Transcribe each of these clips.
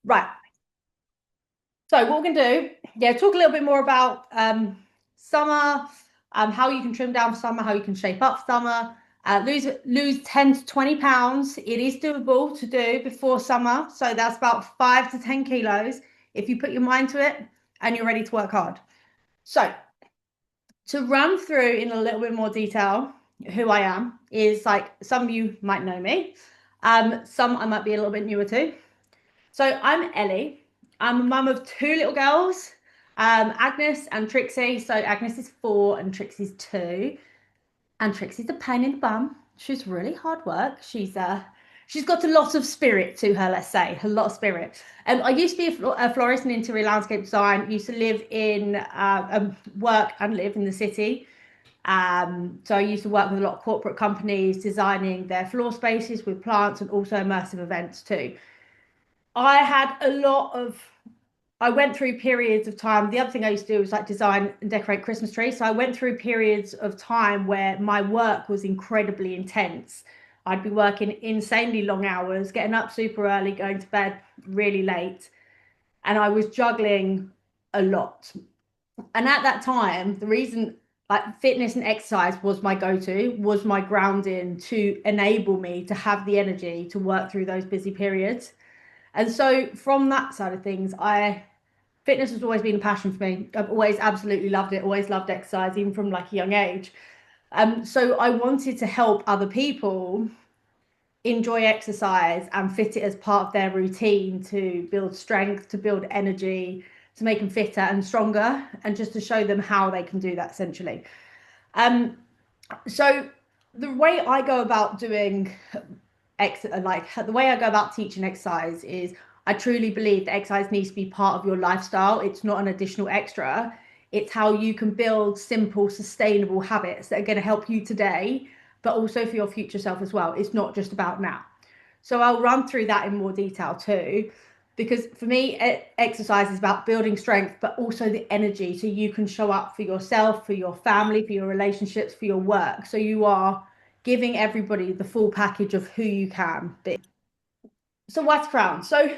Right. So what we're gonna do, talk a little bit more about summer, how you can trim down for summer, how you can shape up for summer, lose 10 to 20 pounds. It is doable to do before summer. So that's about 5 to 10 kilos if you put your mind to it and you're ready to work hard. So to run through in a little bit more detail who I am is like some of you might know me. Some I might be a little bit newer to. So I'm Ellie. I'm a mum of two little girls, Agnes and Trixie. So Agnes is 4 and Trixie's 2. And Trixie's a pain in the bum. She's really hard work. She's got a lot of spirit to her, let's say, a lot of spirit. I used to be a florist in interior landscape design. Used to live in work and live in the city. So I used to work with a lot of corporate companies designing their floor spaces with plants and also immersive events too. I had a lot of I went through periods of time. The other thing I used to do was like design and decorate Christmas trees. So I went through periods of time where my work was incredibly intense. I'd be working insanely long hours, getting up super early, going to bed really late, and I was juggling a lot. And at that time, the reason like fitness and exercise was my go-to, was my grounding to enable me to have the energy to work through those busy periods. And so from that side of things, I fitness has always been a passion for me. I've always absolutely loved it, always loved exercise, even from like a young age. So I wanted to help other people enjoy exercise and fit it as part of their routine to build strength, to build energy, to make them fitter and stronger, and just to show them how they can do that essentially. Um, so the way I go about doing like the way I go about teaching exercise is I truly believe that exercise needs to be part of your lifestyle. It's not an additional extra. It's how you can build simple, sustainable habits that are going to help you today, but also for your future self as well. It's not just about now. So I'll run through that in more detail too, because for me, exercise is about building strength, but also the energy so you can show up for yourself, for your family, for your relationships, for your work. So you are giving everybody the full package of who you can be. So what's crown? So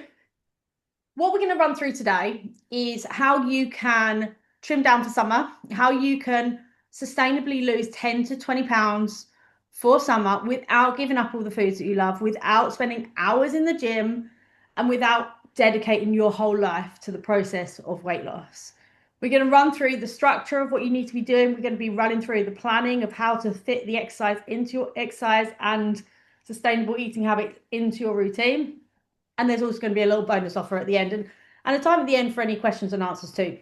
what we're going to run through today is how you can trim down for summer, how you can sustainably lose 10 to 20 pounds for summer without giving up all the foods that you love, without spending hours in the gym, and without dedicating your whole life to the process of weight loss. We're going to run through the structure of what you need to be doing. We're going to be running through the planning of how to fit the exercise into your exercise and sustainable eating habits into your routine. And there's also going to be a little bonus offer at the end and a time at the end for any questions and answers too.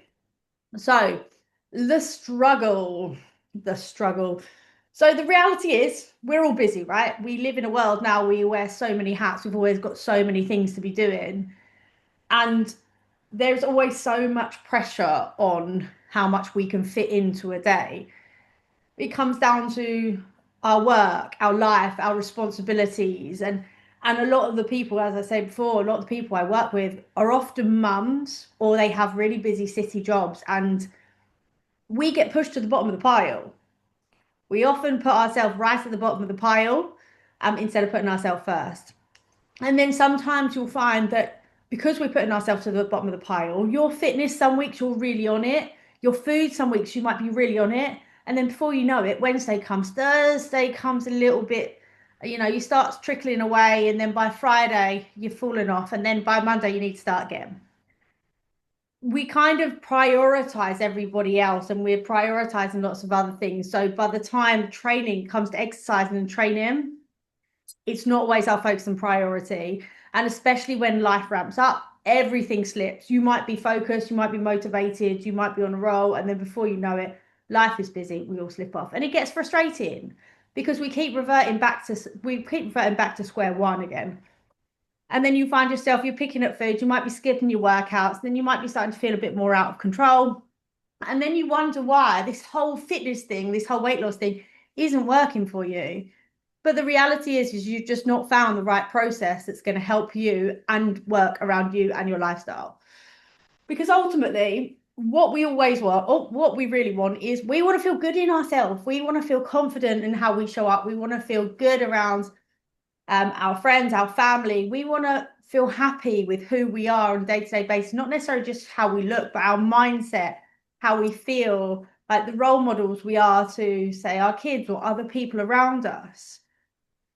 So the struggle, the struggle. So the reality is we're all busy, right? We live in a world now we wear so many hats. We've always got so many things to be doing. And there's always so much pressure on how much we can fit into a day. It comes down to our work, our life, our responsibilities, and a lot of the people, as I said before, a lot of the people I work with are often mums or they have really busy city jobs, and we get pushed to the bottom of the pile. We often put ourselves right at the bottom of the pile, instead of putting ourselves first. And then sometimes you'll find that because we're putting ourselves to the bottom of the pile, your fitness, some weeks you're really on it. Your food, some weeks you might be really on it. And then before you know it, Wednesday comes, Thursday comes a little bit, you start trickling away. And then by Friday, you're falling off. And then by Monday, you need to start again. We kind of prioritize everybody else and we're prioritizing lots of other things. So by the time training comes to exercising and training, it's not always our focus and priority. And especially when life ramps up, everything slips. You might be focused, you might be motivated, you might be on a roll, and then before you know it, life is busy. We all slip off, and it gets frustrating because we keep reverting back to square one again. And then you find yourself you're picking up food, you might be skipping your workouts, then you might be starting to feel a bit more out of control. And then you wonder why this whole fitness thing, this whole weight loss thing isn't working for you. But the reality is you've just not found the right process that's going to help you and work around you and your lifestyle. Because ultimately, what we always want, or what we really want, is we want to feel good in ourselves. We want to feel confident in how we show up. We want to feel good around our friends, our family. We want to feel happy with who we are on a day-to-day basis, not necessarily just how we look, but our mindset, how we feel, like the role models we are to, say, our kids or other people around us.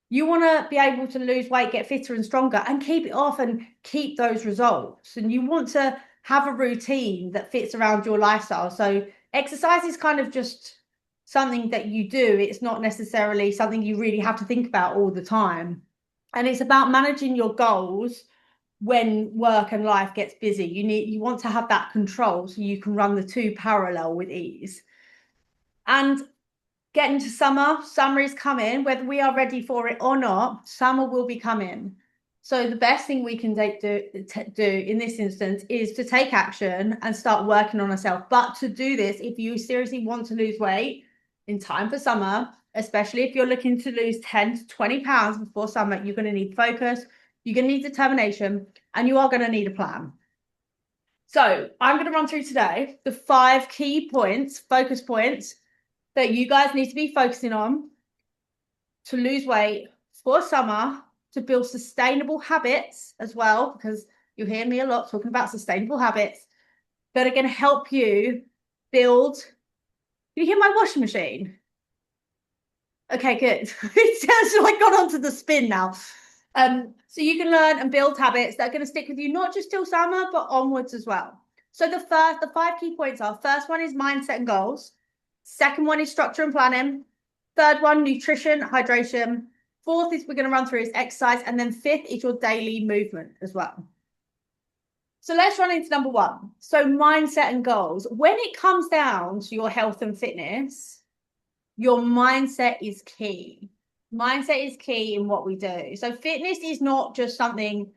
You want to be able to lose weight, get fitter and stronger, and keep it off and keep those results. And you want to have a routine that fits around your lifestyle. So exercise is kind of just something that you do. It's not necessarily something you really have to think about all the time. And it's about managing your goals when work and life gets busy. You want to have that control so you can run the two parallel with ease. And getting to summer is coming, whether we are ready for it or not, summer will be coming. So the best thing we can do in this instance is to take action and start working on ourselves. But to do this, if you seriously want to lose weight in time for summer, especially if you're looking to lose 10 to 20 pounds before summer, you're going to need focus, you're going to need determination, and you are going to need a plan. So I'm going to run through today the 5 key points, focus points, that you guys need to be focusing on to lose weight for summer, to build sustainable habits as well, because you hear me a lot talking about sustainable habits that are going to help you build. Can you hear my washing machine? Okay, good. It's just like got onto the spin now. So you can learn and build habits that are going to stick with you, not just till summer, but onwards as well. So the 5 key points are: first one is mindset and goals. Second one is structure and planning. Third one, nutrition, hydration. Fourth is we're going to run through is exercise. And then fifth is your daily movement as well. So let's run into number 1. So mindset and goals. When it comes down to your health and fitness, your mindset is key. Mindset is key in what we do. So fitness is not just something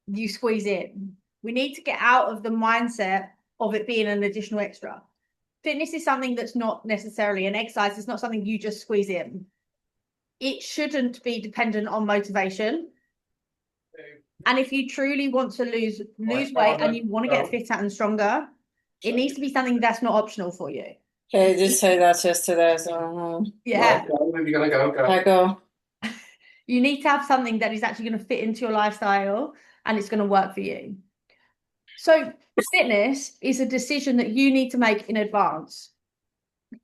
you squeeze in. We need to get out of the mindset of it being an additional extra. Fitness is something that's not necessarily an exercise. It's not something you just squeeze in. It shouldn't be dependent on motivation. And if you truly want to lose weight and you want to get fitter and stronger, it needs to be something that's not optional for you. They did say that yesterday, so yeah. Maybe you're gonna go. I go. You need to have something that is actually going to fit into your lifestyle and it's going to work for you. So fitness is a decision that you need to make in advance.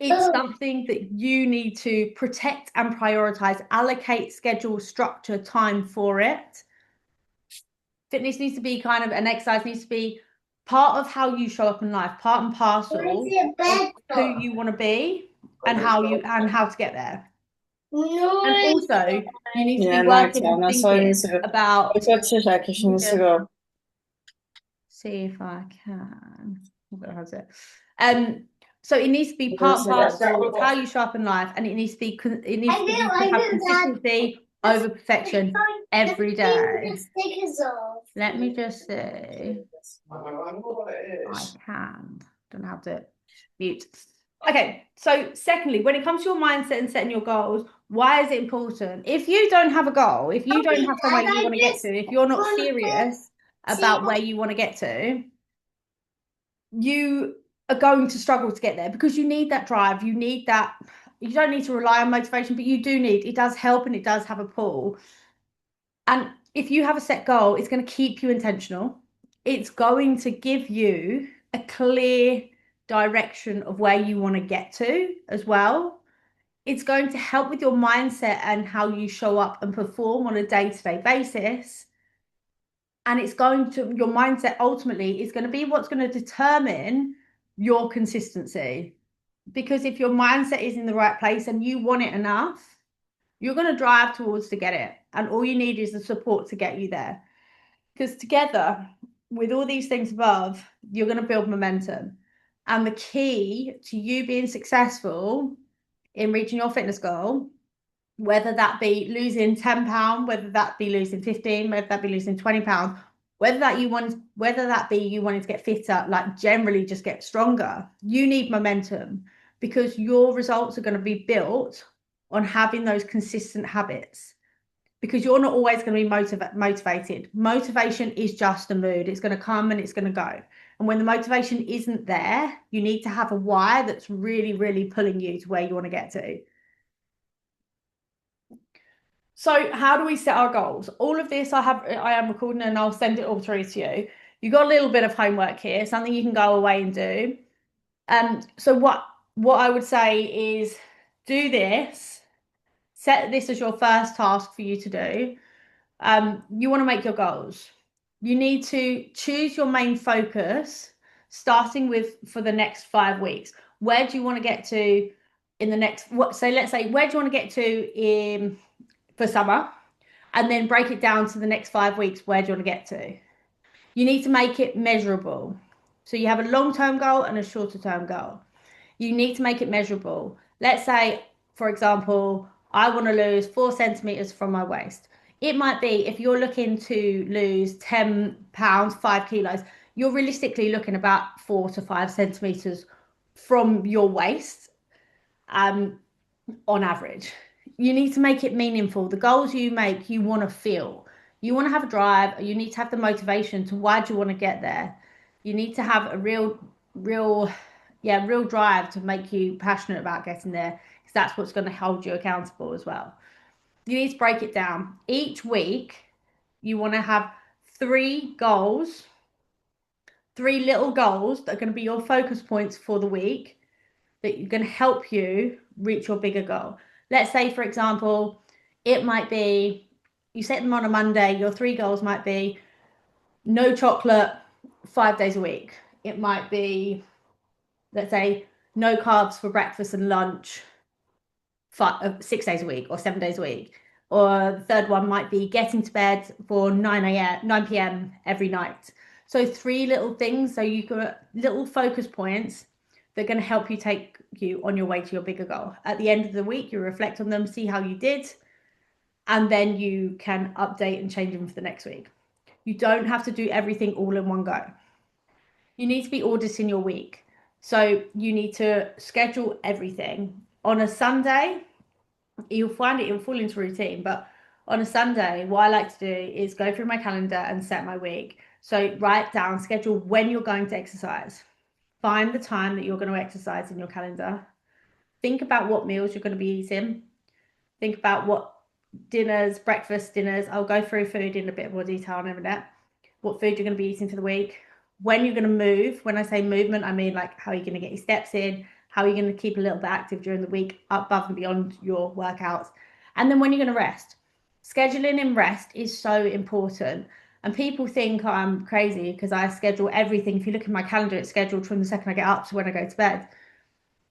It's something that you need to protect and prioritize, allocate, schedule, structure, time for it. Fitness needs to be kind of, an exercise needs to be part of how you show up in life, part and parcel of who you want to be and how to get there. And also, you need to be working and thinking about. See if I can. How's it? So it needs to be part and parcel of how you show up in life, and it needs to be have consistency over perfection every day. Let me just see. I can. Don't have to mute. Okay, so secondly, when it comes to your mindset and setting your goals, why is it important? If you don't have a goal, if you don't have somewhere you want to get to, if you're not serious about where you want to get to, you are going to struggle to get there, because you need that drive. You need that. You don't need to rely on motivation, but you do need, it does help and it does have a pull. And if you have a set goal, it's going to keep you intentional. It's going to give you a clear direction of where you want to get to as well. It's going to help with your mindset and how you show up and perform on a day-to-day basis. And it's going to, your mindset ultimately is going to be what's going to determine your consistency. Because if your mindset is in the right place and you want it enough, you're going to drive towards to get it. And all you need is the support to get you there. Because together, with all these things above, you're going to build momentum. And the key to you being successful in reaching your fitness goal, whether that be losing 10 pounds, whether that be losing 15, whether that be losing 20 pounds, whether that be you wanting to get fitter, like generally just get stronger, you need momentum, because your results are going to be built on having those consistent habits, because you're not always going to be motivated. Motivation is just a mood. It's going to come and it's going to go. And when the motivation isn't there, you need to have a why that's really, really pulling you to where you want to get to. So how do we set our goals? All of this I am recording and I'll send it all through to you. You got a little bit of homework here, something you can go away and do. So what I would say is do this, set this as your first task for you to do. You want to make your goals. You need to choose your main focus, starting with for the next 5 weeks. Where do you want to get to in the next what? So let's say where do you want to get to in for summer, and then break it down to the next 5 weeks. Where do you want to get to? You need to make it measurable. So you have a long-term goal and a shorter-term goal. You need to make it measurable. Let's say, for example, I want to lose 4 centimeters from my waist. It might be if you're looking to lose 10 pounds, 5 kilos, you're realistically looking about 4 to 5 centimeters from your waist on average. You need to make it meaningful. The goals you make, you want to feel. You want to have a drive, you need to have the motivation to why do you want to get there. You need to have a real drive to make you passionate about getting there because that's what's going to hold you accountable as well. You need to break it down. Each week, you want to have 3 goals, 3 little goals that are going to be your focus points for the week that are going to help you reach your bigger goal. Let's say, for example, it might be you set them on a Monday, your 3 goals might be no chocolate 5 days a week. It might be, let's say, no carbs for breakfast and lunch 6 days a week or 7 days a week. Or the third one might be getting to bed for 9 p.m. every night. So 3 little things, so you got little focus points that are going to help you take you on your way to your bigger goal. At the end of the week, you reflect on them, see how you did, and then you can update and change them for the next week. You don't have to do everything all in one go. You need to be auditing your week. So you need to schedule everything. On a Sunday, you'll find it'll fall into routine, but on a Sunday, what I like to do is go through my calendar and set my week. So write down, schedule when you're going to exercise. Find the time that you're going to exercise in your calendar. Think about what meals you're going to be eating. Think about what dinners, breakfast, dinners. I'll go through food in a bit more detail in a minute. What food you're going to be eating for the week. When you're going to move. When I say movement, I mean like how you're going to get your steps in, how you're going to keep a little bit active during the week, above and beyond your workouts. And then when you're going to rest. Scheduling in rest is so important. And people think I'm crazy because I schedule everything. If you look at my calendar, it's scheduled from the second I get up to when I go to bed.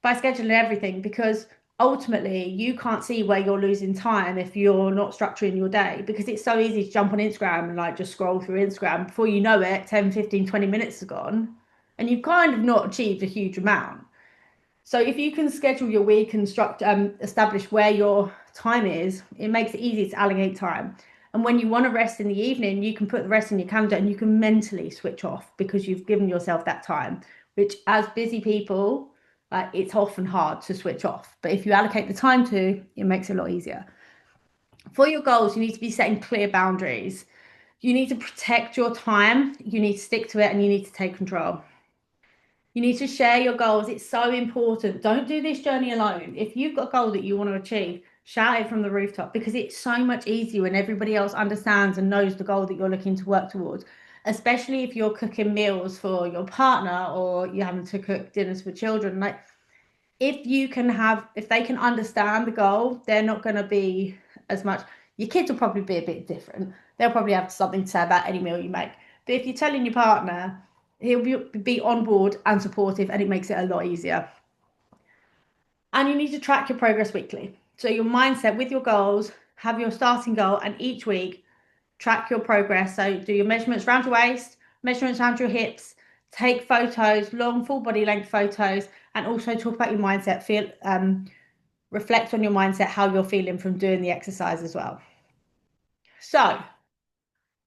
By scheduling everything, because ultimately you can't see where you're losing time if you're not structuring your day, because it's so easy to jump on Instagram and like just scroll through Instagram. Before you know it, 10, 15, 20 minutes are gone and you've kind of not achieved a huge amount. So if you can schedule your week and establish where your time is, it makes it easy to allocate time. And when you want to rest in the evening, you can put the rest in your calendar and you can mentally switch off because you've given yourself that time, which as busy people, it's often hard to switch off. But if you allocate the time to, it makes it a lot easier. For your goals, you need to be setting clear boundaries. You need to protect your time, you need to stick to it, and you need to take control. You need to share your goals. It's so important. Don't do this journey alone. If you've got a goal that you want to achieve, shout it from the rooftop, because it's so much easier when everybody else understands and knows the goal that you're looking to work towards, especially if you're cooking meals for your partner or you're having to cook dinners for children. Like if they can understand the goal, they're not going to be as much. Your kids will probably be a bit different. They'll probably have something to say about any meal you make. But if you're telling your partner, he'll be on board and supportive, and it makes it a lot easier. And you need to track your progress weekly. So your mindset with your goals, have your starting goal, and each week track your progress. So do your measurements around your waist, measurements around your hips, take photos, long full body length photos, and also talk about your mindset. Reflect on your mindset, how you're feeling from doing the exercise as well. So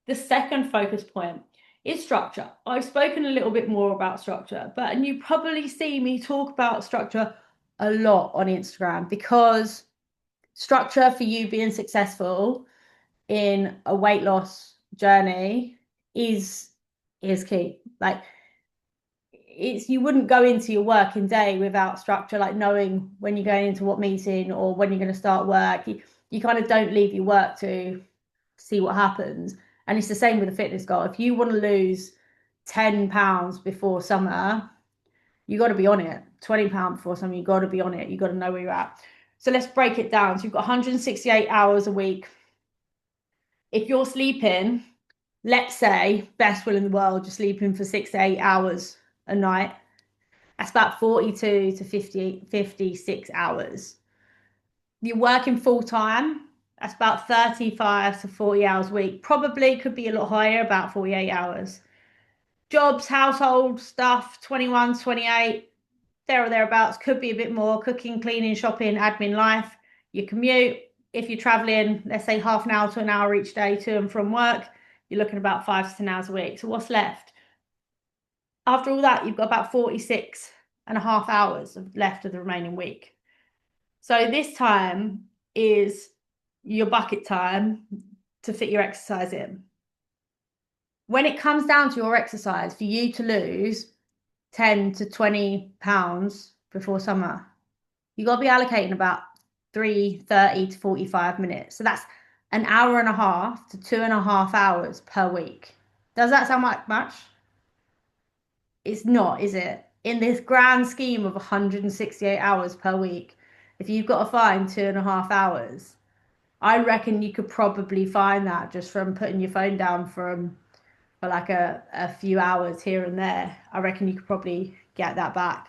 the second focus point is structure. I've spoken a little bit more about structure, and you probably see me talk about structure a lot on Instagram, because structure for you being successful in a weight loss journey is key. Like you wouldn't go into your working day without structure, like knowing when you're going into what meeting or when you're going to start work. you kind of don't leave your work to see what happens. And it's the same with a fitness goal. If you want to lose 10 pounds before summer, you got to be on it. 20 pounds before summer, you got to be on it. You got to know where you're at. So let's break it down. So you've got 168 hours a week. If you're sleeping, let's say, best will in the world, you're sleeping for 6 to 8 hours a night. That's about 42 to 56 hours. You're working full time, that's about 35 to 40 hours a week. Probably could be a lot higher, about 48 hours. Jobs, household stuff, 21, 28, there or thereabouts, could be a bit more. Cooking, cleaning, shopping, admin life, your commute. If you're traveling, let's say half an hour to an hour each day to and from work, you're looking about 5 to 10 hours a week. So what's left? After all that, you've got about 46 and a half hours left of the remaining week. So this time is your bucket time to fit your exercise in. When it comes down to your exercise, for you to lose 10 to 20 pounds before summer, you got to be allocating about 30 to 45 minutes. So that's an hour and a half to 2.5 hours per week. Does that sound like much? It's not, is it? In this grand scheme of 168 hours per week, if you've got to find 2.5 hours, I reckon you could probably find that just from putting your phone down for like a few hours here and there. I reckon you could probably get that back.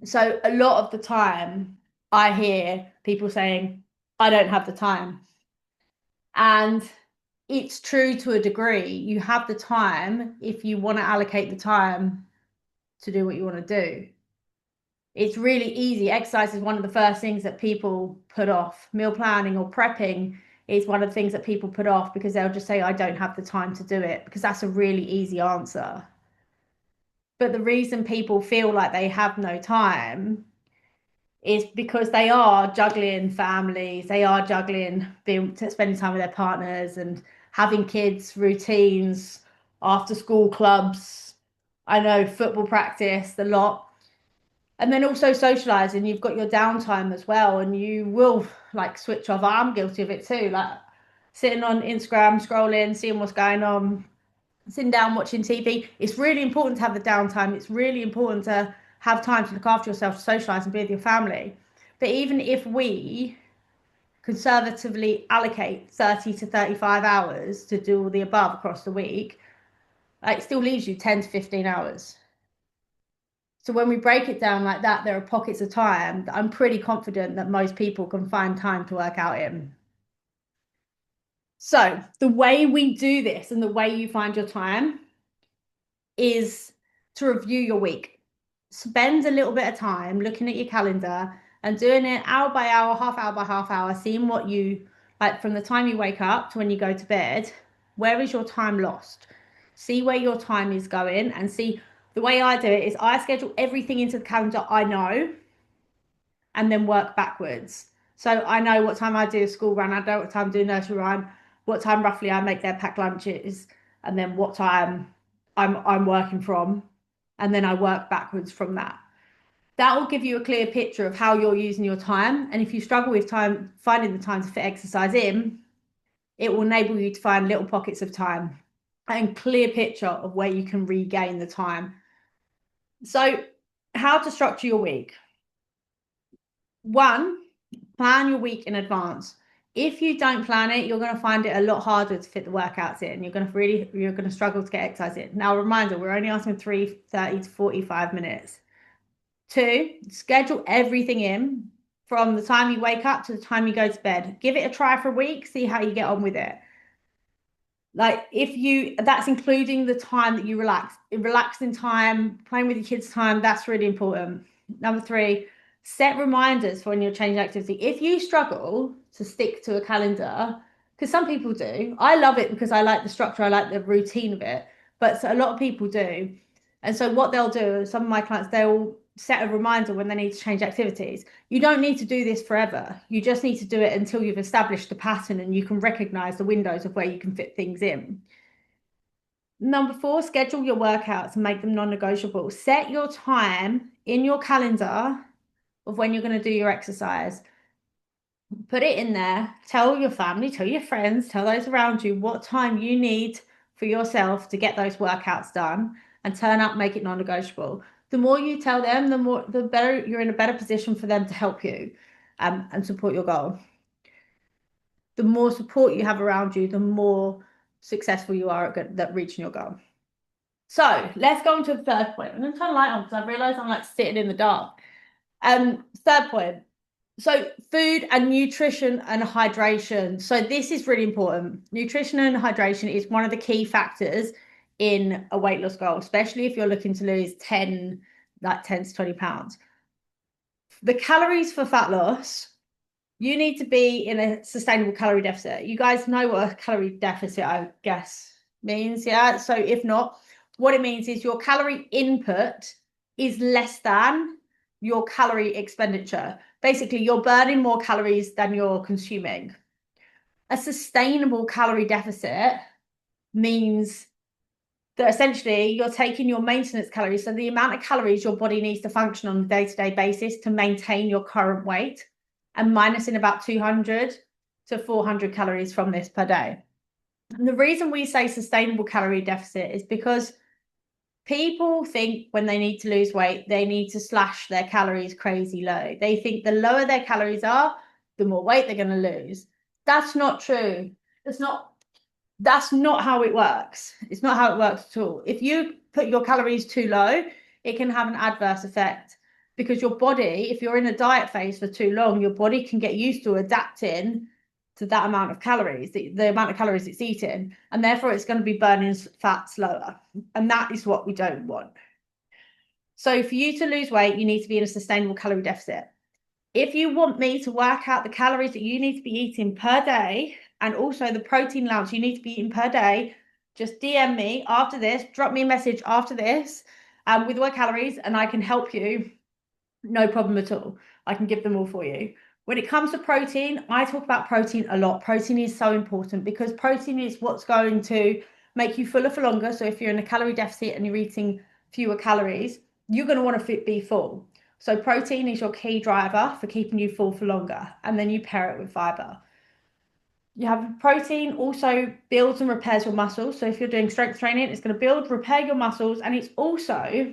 So a lot of the time I hear people saying, I don't have the time. And it's true to a degree. You have the time if you want to allocate the time to do what you want to do. It's really easy. Exercise is one of the first things that people put off. Meal planning or prepping is one of the things that people put off because they'll just say, I don't have the time to do it, because that's a really easy answer. But the reason people feel like they have no time is because they are juggling families, they are juggling spending time with their partners and having kids, routines, after school clubs, I know football practice, the lot. And then also socializing, you've got your downtime as well, and you will like switch off. I'm guilty of it too, like sitting on Instagram, scrolling, seeing what's going on, sitting down watching TV. It's really important to have the downtime. It's really important to have time to look after yourself, to socialize and be with your family. But even if we conservatively allocate 30 to 35 hours to do all the above across the week, it still leaves you 10 to 15 hours. So when we break it down like that, there are pockets of time that I'm pretty confident that most people can find time to work out in. So the way we do this and the way you find your time is to review your week. Spend a little bit of time looking at your calendar and doing it hour by hour, half hour by half hour, seeing what you like from the time you wake up to when you go to bed. Where is your time lost? See where your time is going, and see, the way I do it is I schedule everything into the calendar I know and then work backwards. So I know what time I do a school run, I know what time I do nursery run, what time roughly I make their packed lunches, and then what time I'm working from, and then I work backwards from that. That will give you a clear picture of how you're using your time. And if you struggle with time, finding the time to fit exercise in, it will enable you to find little pockets of time and clear picture of where you can regain the time. So how to structure your week. 1, plan your week in advance. If you don't plan it, you're going to find it a lot harder to fit the workouts in. You're going to struggle to get exercise in. Now, a reminder, we're only asking 30 to 45 minutes. 2, schedule everything in from the time you wake up to the time you go to bed. Give it a try for a week, see how you get on with it. Like that's including the time that you relaxing time, playing with your kids time, that's really important. Number 3, set reminders for when you're changing activity. If you struggle to stick to a calendar, because some people do, I love it because I like the structure, I like the routine of it, but a lot of people do. And so what they'll do, some of my clients, they'll set a reminder when they need to change activities. You don't need to do this forever. You just need to do it until you've established the pattern and you can recognize the windows of where you can fit things in. Number 4, schedule your workouts and make them non-negotiable. Set your time in your calendar of when you're going to do your exercise. Put it in there. Tell your family, tell your friends, tell those around you what time you need for yourself to get those workouts done and turn up, make it non-negotiable. The more you tell them, the better you're in a better position for them to help you and support your goal. The more support you have around you, the more successful you are at reaching your goal. So let's go on to the third point. I'm going to turn the light on because I realize I'm like sitting in the dark. Third point. So food and nutrition and hydration. So this is really important. Nutrition and hydration is one of the key factors in a weight loss goal, especially if you're looking to lose 10 to 20 pounds. The calories for fat loss, you need to be in a sustainable calorie deficit. You guys know what a calorie deficit, I guess, means, yeah? So if not, what it means is your calorie input is less than your calorie expenditure. Basically, you're burning more calories than you're consuming. A sustainable calorie deficit means that essentially you're taking your maintenance calories, so the amount of calories your body needs to function on a day-to-day basis to maintain your current weight, and minusing about 200 to 400 calories from this per day. And the reason we say sustainable calorie deficit is because people think when they need to lose weight, they need to slash their calories crazy low. They think the lower their calories are, the more weight they're going to lose. That's not true. That's not how it works. It's not how it works at all. If you put your calories too low, it can have an adverse effect because your body, if you're in a diet phase for too long, your body can get used to adapting to that amount of calories, the amount of calories it's eating, and therefore it's going to be burning fat slower. And that is what we don't want. So for you to lose weight, you need to be in a sustainable calorie deficit. If you want me to work out the calories that you need to be eating per day and also the protein amounts you need to be eating per day, just DM me after this, drop me a message after this with what calories, and I can help you. No problem at all. I can give them all for you. When it comes to protein, I talk about protein a lot. Protein is so important because protein is what's going to make you fuller for longer. So if you're in a calorie deficit and you're eating fewer calories, you're going to want to be full. So protein is your key driver for keeping you full for longer. And then you pair it with fiber. You have protein also builds and repairs your muscles. So if you're doing strength training, it's going to build, repair your muscles, and it's also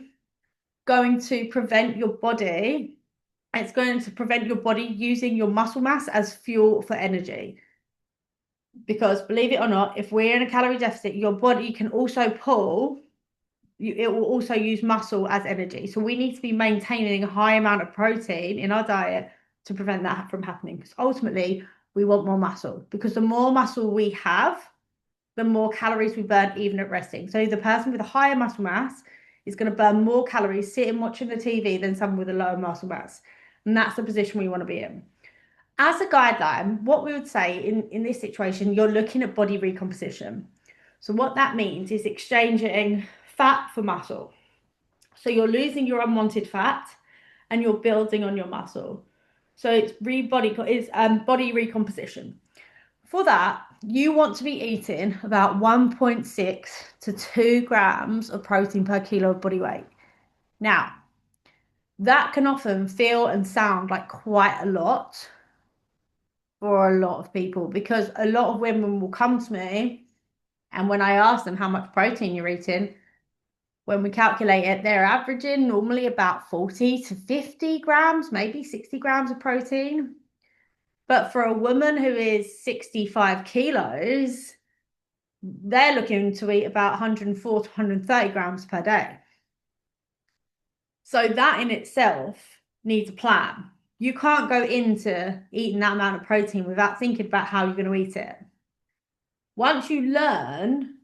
going to prevent your body. It's going to prevent your body using your muscle mass as fuel for energy. Because believe it or not, if we're in a calorie deficit, your body can also pull, it will also use muscle as energy. So we need to be maintaining a high amount of protein in our diet to prevent that from happening. Because ultimately, we want more muscle. Because the more muscle we have, the more calories we burn even at resting. So the person with a higher muscle mass is going to burn more calories sitting watching the TV than someone with a lower muscle mass. And that's the position we want to be in. As a guideline, what we would say in this situation, you're looking at body recomposition. So what that means is exchanging fat for muscle. So you're losing your unwanted fat and you're building on your muscle. So it's body recomposition. For that, you want to be eating about 1.6 to 2 grams of protein per kilo of body weight. Now, that can often feel and sound like quite a lot for a lot of people because a lot of women will come to me, and when I ask them how much protein you're eating, when we calculate it, they're averaging normally about 40 to 50 grams, maybe 60 grams of protein. But for a woman who is 65 kilos, they're looking to eat about 104 to 130 grams per day. So that in itself needs a plan. You can't go into eating that amount of protein without thinking about how you're going to eat it. Once you learn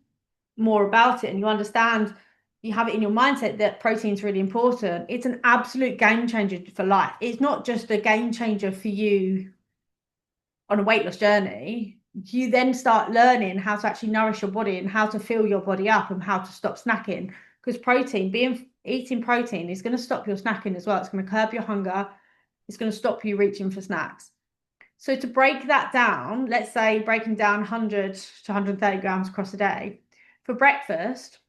more about it and you understand, you have it in your mindset that protein is really important, it's an absolute game changer for life. It's not just a game changer for you on a weight loss journey. You then start learning how to actually nourish your body and how to fill your body up and how to stop snacking. Because eating protein is going to stop your snacking as well. It's going to curb your hunger. It's going to stop you reaching for snacks. So to break that down, let's say breaking down 100 to 130 grams across a day, for breakfast,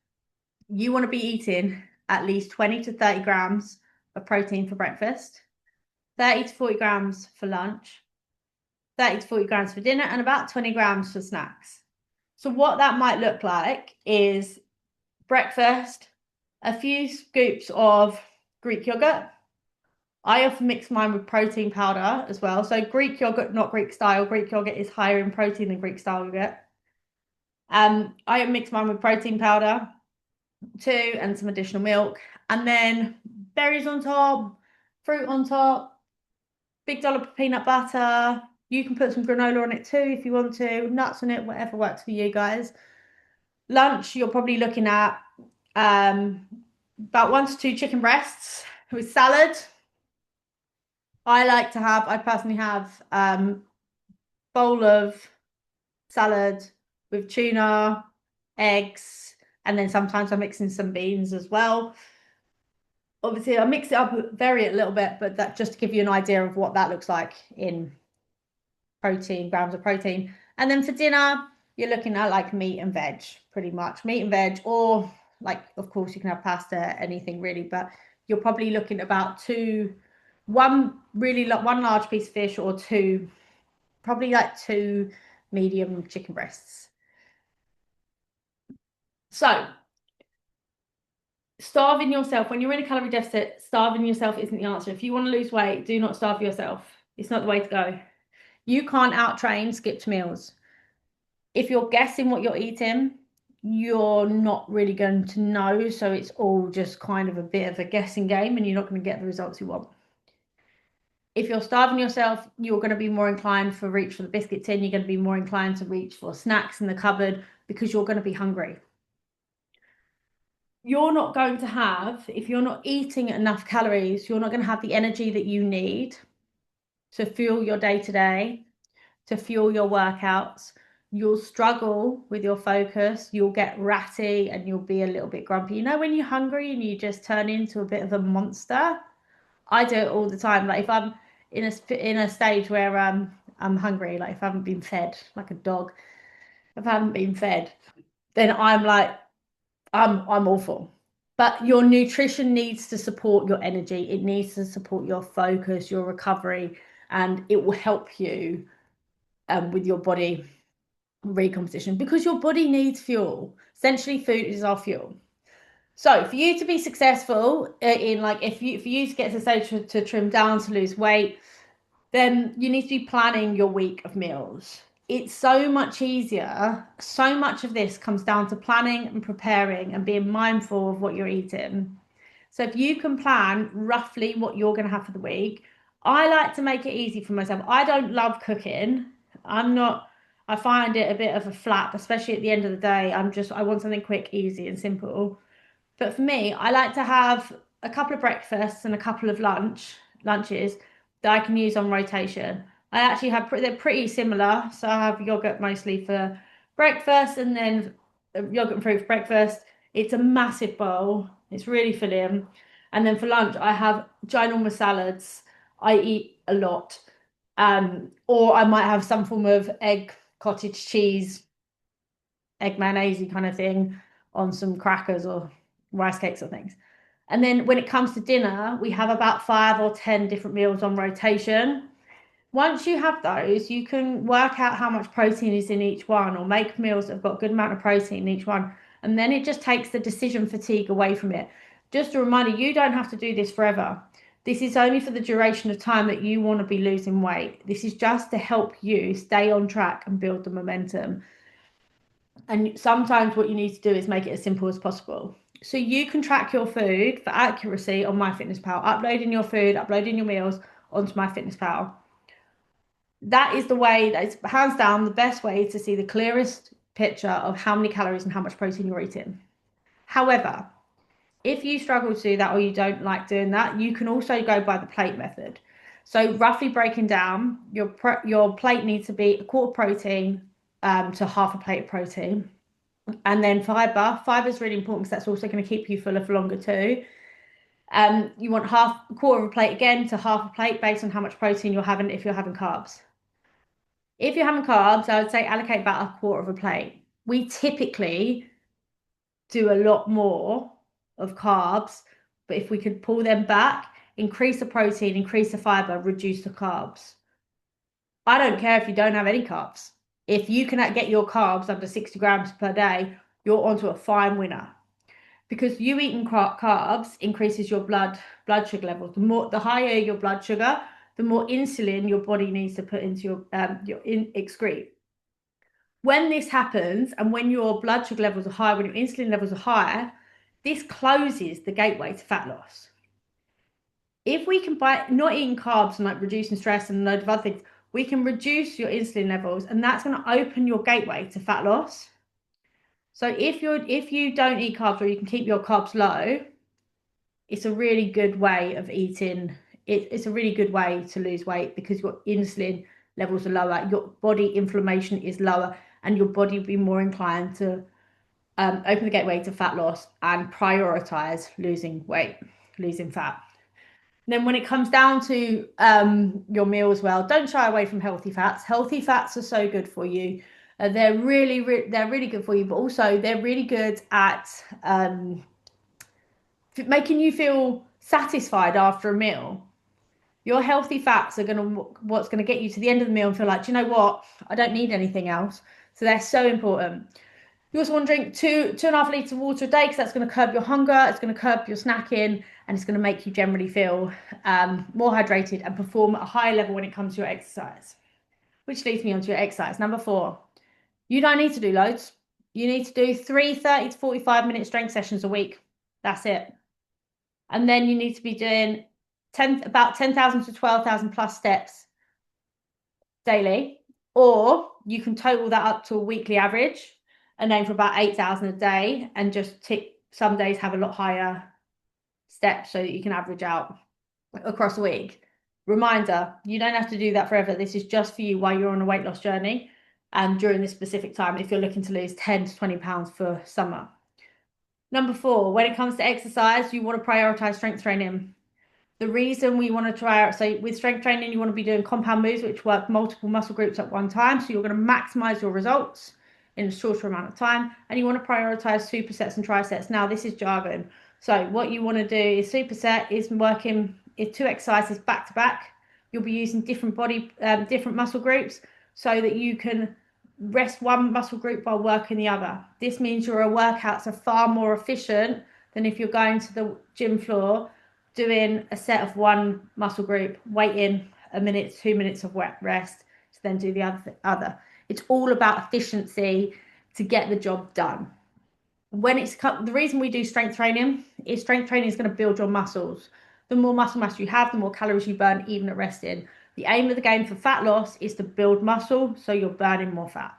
you want to be eating at least 20 to 30 grams of protein for breakfast, 30 to 40 grams for lunch, 30 to 40 grams for dinner, and about 20 grams for snacks. So what that might look like is breakfast, a few scoops of Greek yogurt. I often mix mine with protein powder as well. So Greek yogurt, not Greek style. Greek yogurt is higher in protein than Greek style yogurt. I mix mine with protein powder too, and some additional milk, and then berries on top, fruit on top, big dollop of peanut butter. You can put some granola on it too if you want to, nuts on it, whatever works for you guys. Lunch, you're probably looking at about 1 to 2 chicken breasts with salad. I personally have bowl of salad with tuna, eggs, and then sometimes I mix in some beans as well. Obviously, I mix it up, vary it a little bit, but that just to give you an idea of what that looks like in protein, grams of protein. And then for dinner, you're looking at like meat and veg, pretty much meat and veg, or like, of course, you can have pasta, anything really, but you're probably looking at about one large piece of fish, or probably like 2 medium chicken breasts. So starving yourself, when you're in a calorie deficit, starving yourself isn't the answer. If you want to lose weight, do not starve yourself. It's not the way to go. You can't out-train skipped meals. If you're guessing what you're eating, you're not really going to know. So it's all just kind of a bit of a guessing game, and you're not going to get the results you want. If you're starving yourself, you're going to be more inclined to reach for the biscuit tin. You're going to be more inclined to reach for snacks in the cupboard because you're going to be hungry. You're not going to have, if you're not eating enough calories, you're not going to have the energy that you need to fuel your day to day, to fuel your workouts. You'll struggle with your focus. You'll get ratty and you'll be a little bit grumpy. You know, when you're hungry and you just turn into a bit of a monster? I do it all the time. Like if I'm in a stage where I'm hungry, like if I haven't been fed like a dog, if I haven't been fed, then I'm like, I'm awful. But your nutrition needs to support your energy. It needs to support your focus, your recovery, and it will help you with your body recomposition, because your body needs fuel. Essentially, food is our fuel. So for you to be successful in like, for you to get to the stage to trim down, to lose weight, then you need to be planning your week of meals. It's so much easier. So much of this comes down to planning and preparing and being mindful of what you're eating. So if you can plan roughly what you're going to have for the week, I like to make it easy for myself. I don't love cooking. I find it a bit of a flap, especially at the end of the day. I want something quick, easy, and simple. But for me, I like to have a couple of breakfasts and a couple of lunches that I can use on rotation. I actually they're pretty similar. So I have yogurt mostly for breakfast, and then yogurt and fruit for breakfast. It's a massive bowl. It's really filling. And then for lunch, I have ginormous salads. I eat a lot. Or I might have some form of egg, cottage cheese, egg mayonnaise kind of thing on some crackers or rice cakes or things. And then when it comes to dinner, we have about 5 or 10 different meals on rotation. Once you have those, you can work out how much protein is in each one, or make meals that have got a good amount of protein in each one. And then it just takes the decision fatigue away from it. Just a reminder, you don't have to do this forever. This is only for the duration of time that you want to be losing weight. This is just to help you stay on track and build the momentum. And sometimes what you need to do is make it as simple as possible. So you can track your food for accuracy on MyFitnessPal, uploading your food, uploading your meals onto MyFitnessPal. That is the way, that's hands down the best way to see the clearest picture of how many calories and how much protein you're eating. However, if you struggle to do that, or you don't like doing that, you can also go by the plate method. So roughly breaking down, your plate needs to be a quarter protein to half a plate of protein. And then fiber. Fiber is really important because that's also going to keep you fuller for longer too. You want a quarter of a plate again to half a plate based on how much protein you're having if you're having carbs. If you're having carbs, I would say allocate about a quarter of a plate. We typically do a lot more of carbs, but if we could pull them back, increase the protein, increase the fiber, reduce the carbs. I don't care if you don't have any carbs. If you can get your carbs under 60 grams per day, you're onto a fine winner. Because you eating carbs increases your blood sugar levels. The higher your blood sugar, the more insulin your body needs to put into your excrete. When this happens, and when your blood sugar levels are high, when your insulin levels are higher, this closes the gateway to fat loss. If we can, by not eating carbs and like reducing stress and a load of other things, we can reduce your insulin levels, and that's going to open your gateway to fat loss. So if you don't eat carbs, or you can keep your carbs low, it's a really good way of eating. It's a really good way to lose weight, because your insulin levels are lower, your body inflammation is lower, and your body will be more inclined to open the gateway to fat loss and prioritize losing weight, losing fat. And then when it comes down to your meal as well, don't shy away from healthy fats. Healthy fats are so good for you. They're really good for you, but also they're really good at making you feel satisfied after a meal. Your healthy fats are what's gonna get you to the end of the meal and feel like, do you know what? I don't need anything else. So they're so important. You also want to drink 2.5 litres of water a day, because that's going to curb your hunger, it's going to curb your snacking, and it's going to make you generally feel more hydrated and perform at a higher level when it comes to your exercise. Which leads me on to your exercise. Number 4, you don't need to do loads. You need to do 30 to 45 minute strength sessions a week. That's it. And then you need to be doing about 10,000 to 12,000 plus steps daily, or you can total that up to a weekly average and aim for about 8,000 a day, and just tick some days have a lot higher steps so that you can average out across a week. Reminder, you don't have to do that forever. This is just for you while you're on a weight loss journey and during this specific time, if you're looking to lose 10 to 20 pounds for summer. Number 4, when it comes to exercise, you want to prioritize strength training. The reason we want to try out, so with strength training, you want to be doing compound moves which work multiple muscle groups at one time. So you're going to maximize your results in a shorter amount of time, and you want to prioritize supersets and trisets. Now, this is jargon. So what you want to do is superset is working 2 exercises back to back. You'll be using different muscle groups so that you can rest one muscle group while working the other. This means your workouts are far more efficient than if you're going to the gym floor doing a set of one muscle group, waiting a minute, 2 minutes of rest to then do the other. It's all about efficiency to get the job done. The reason we do strength training is going to build your muscles. The more muscle mass you have, the more calories you burn, even at resting. The aim of the game for fat loss is to build muscle, so you're burning more fat.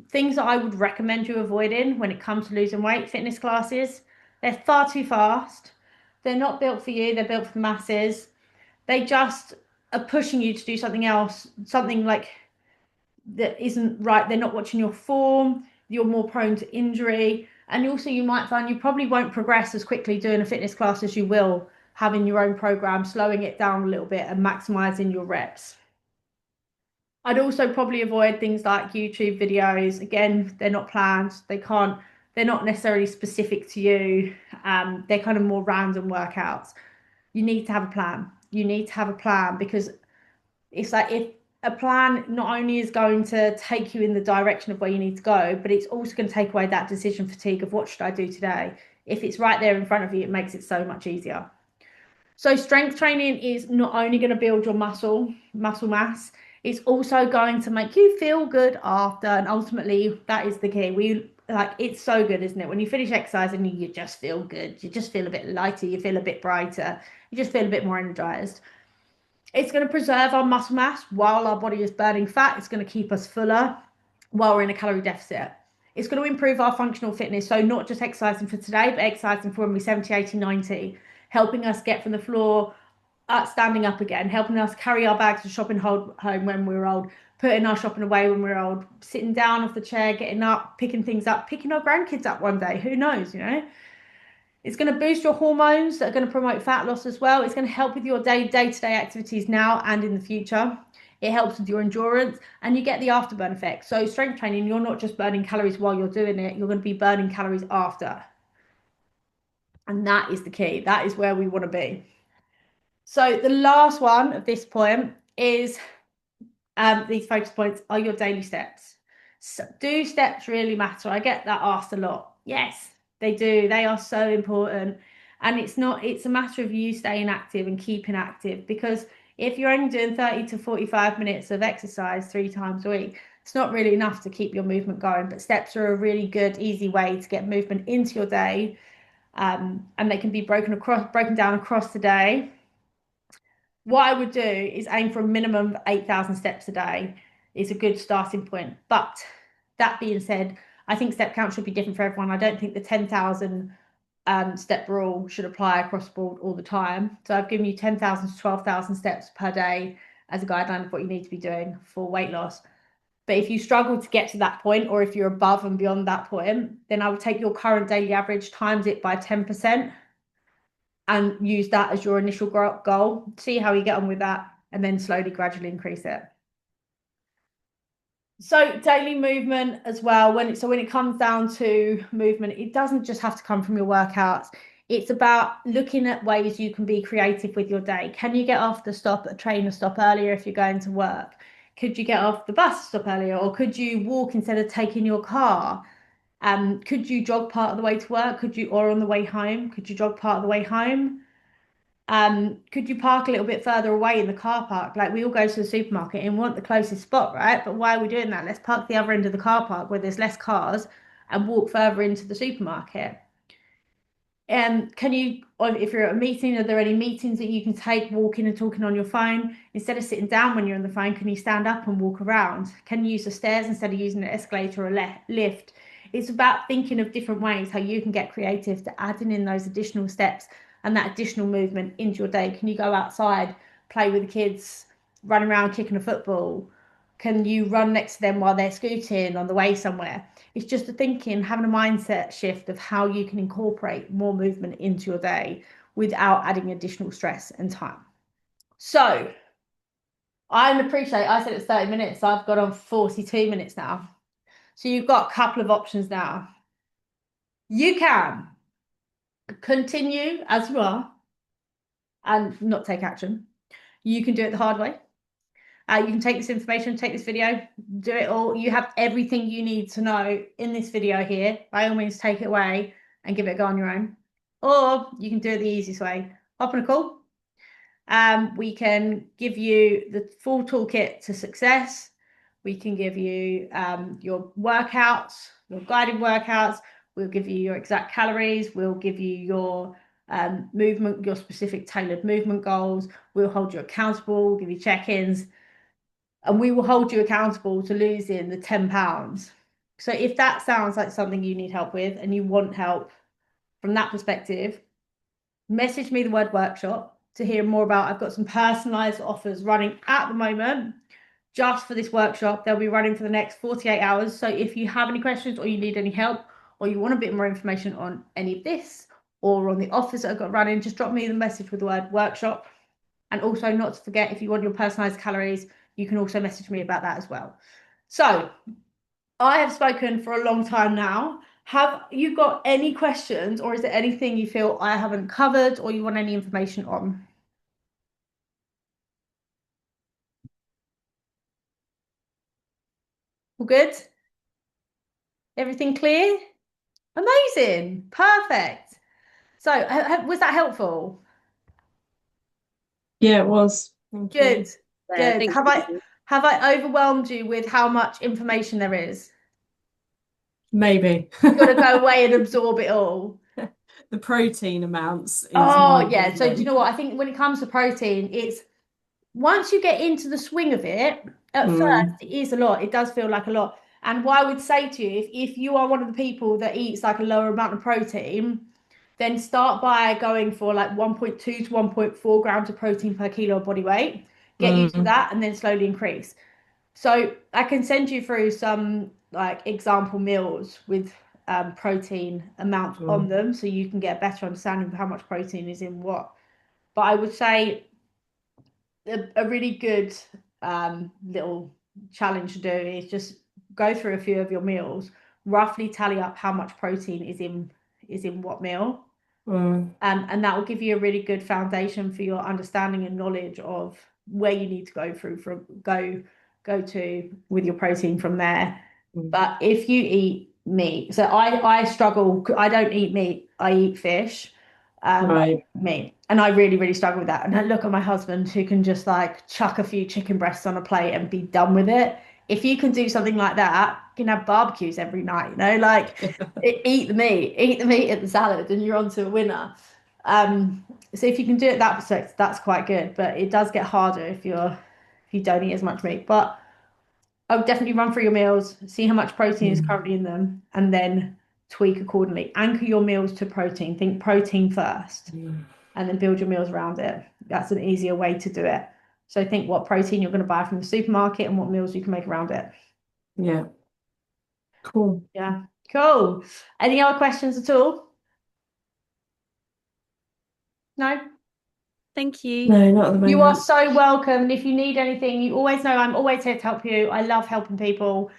Things that I would recommend you avoiding when it comes to losing weight: fitness classes. They're far too fast. They're not built for you, they're built for the masses. They just are pushing you to do something else, something like that isn't right. They're not watching your form, you're more prone to injury. And also you might find you probably won't progress as quickly doing a fitness class as you will having your own program, slowing it down a little bit and maximizing your reps. I'd also probably avoid things like YouTube videos. Again, they're not planned, they're not necessarily specific to you. They're kind of more random workouts. You need to have a plan. You need to have a plan, because it's like, if a plan not only is going to take you in the direction of where you need to go, but it's also going to take away that decision fatigue of what should I do today. If it's right there in front of you, it makes it so much easier. So strength training is not only going to build your muscle mass, it's also going to make you feel good after, and ultimately that is the key. It's so good, isn't it? When you finish exercising, you just feel good. You just feel a bit lighter, you feel a bit brighter, you just feel a bit more energized. It's going to preserve our muscle mass while our body is burning fat. It's going to keep us fuller while we're in a calorie deficit. It's going to improve our functional fitness. So not just exercising for today, but exercising for when we're 70, 80, 90, helping us get from the floor, standing up again, helping us carry our bags to shopping home when we're old, putting our shopping away when we're old, sitting down off the chair, getting up, picking things up, picking our grandkids up one day. Who knows, you know? It's going to boost your hormones that are going to promote fat loss as well. It's going to help with your day-to-day activities now and in the future. It helps with your endurance, and you get the afterburn effect. So strength training, you're not just burning calories while you're doing it, you're going to be burning calories after. And that is the key. That is where we want to be. So the last one of this point is these focus points are your daily steps. So, do steps really matter? I get that asked a lot. Yes, they do. They are so important. And it's a matter of you staying active and keeping active, because if you're only doing 30 to 45 minutes of exercise 3 times a week, it's not really enough to keep your movement going. But steps are a really good, easy way to get movement into your day. And they can be broken down across the day. What I would do is aim for a minimum of 8,000 steps a day is a good starting point. But that being said, I think step count should be different for everyone. I don't think the 10,000 step rule should apply across the board all the time. So I've given you 10,000 to 12,000 steps per day as a guideline of what you need to be doing for weight loss. But if you struggle to get to that point, or if you're above and beyond that point, then I would take your current daily average, times it by 10%, and use that as your initial goal. See how you get on with that, and then slowly, gradually increase it. So daily movement as well. When it comes down to movement, it doesn't just have to come from your workouts. It's about looking at ways you can be creative with your day. Can you get off the stop at a train or stop earlier if you're going to work? Could you get off the bus stop earlier, or could you walk instead of taking your car? Could you jog part of the way to work? Or on the way home? Could you jog part of the way home? Could you park a little bit further away in the car park? Like, we all go to the supermarket and want the closest spot, right? But why are we doing that? Let's park the other end of the car park where there's less cars and walk further into the supermarket. Can you, or if you're at a meeting, are there any meetings that you can take walking and talking on your phone? Instead of sitting down when you're on the phone, can you stand up and walk around? Can you use the stairs instead of using an escalator or a lift? It's about thinking of different ways how you can get creative to adding in those additional steps and that additional movement into your day. Can you go outside, play with the kids, run around kicking a football? Can you run next to them while they're scooting on the way somewhere? It's just a thinking, having a mindset shift of how you can incorporate more movement into your day without adding additional stress and time. So I said it's 30 minutes, so I've got on 42 minutes now. So you've got a couple of options now. You can continue as you are and not take action. You can do it the hard way. You can take this information, take this video, do it all. You have everything you need to know in this video here. By all means, take it away and give it a go on your own. Or you can do it the easiest way. Hop on a call. We can give you the full toolkit to success. We can give you your workouts, your guided workouts. We'll give you your exact calories. We'll give you your movement, your specific tailored movement goals. We'll hold you accountable. We'll give you check-ins. And we will hold you accountable to losing the 10 pounds. So if that sounds like something you need help with and you want help from that perspective, message me the word workshop to hear more about. I've got some personalized offers running at the moment just for this workshop. They'll be running for the next 48 hours. So if you have any questions, or you need any help, or you want a bit more information on any of this or on the offers that I've got running, just drop me the message with the word workshop. And also, not to forget, if you want your personalized calories, you can also message me about that as well. So I have spoken for a long time now. Have you got any questions, or is there anything you feel I haven't covered or you want any information on? All good? Everything clear? Amazing. Perfect. So was that helpful? Yeah, it was. Good. Good. Have I overwhelmed you with how much information there is? Maybe. You've got to go away and absorb it all. The protein amounts is yeah. So do you know what? I think when it comes to protein, it's once you get into the swing of it, at first it is a lot. It does feel like a lot. And what I would say to you, if you are one of the people that eats like a lower amount of protein, then start by going for like 1.2 to 1.4 grams of protein per kilo of body weight. Get used to that and then slowly increase. So I can send you through some like example meals with protein amounts on them, so you can get a better understanding of how much protein is in what. But I would say a really good little challenge to do is just go through a few of your meals, roughly tally up how much protein is in what meal. And that will give you a really good foundation for your understanding and knowledge of where you need to go go to with your protein from there. Mm. But if you eat meat, so I struggle. I don't eat meat. I eat fish. Right. Meat, and I really really struggle with that. And I look at my husband who can just like chuck a few chicken breasts on a plate and be done with it. If you can do something like that, you can have barbecues every night. You know, like eat the meat at the salad, and you're on to a winner. So if you can do it that perspective, that's quite good. But it does get harder if you don't eat as much meat. But I would definitely run through your meals, see how much protein is Mm. currently in them, and then tweak accordingly. Anchor your meals to protein. Think protein first, Mm. and then build your meals around it. That's an easier way to do it. So think what protein you're going to buy from the supermarket and what meals you can make around it. Yeah. Cool. Yeah, cool. Any other questions at all? No? Thank you. No, not at the You are moment. so welcome. And if you need anything, you always know I'm always here to help you. I love helping people.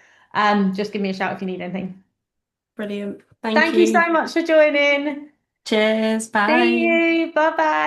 Just give me a shout if you need anything. Brilliant. Thank Thank you you. so much for joining. Cheers. See Bye. you. Bye bye.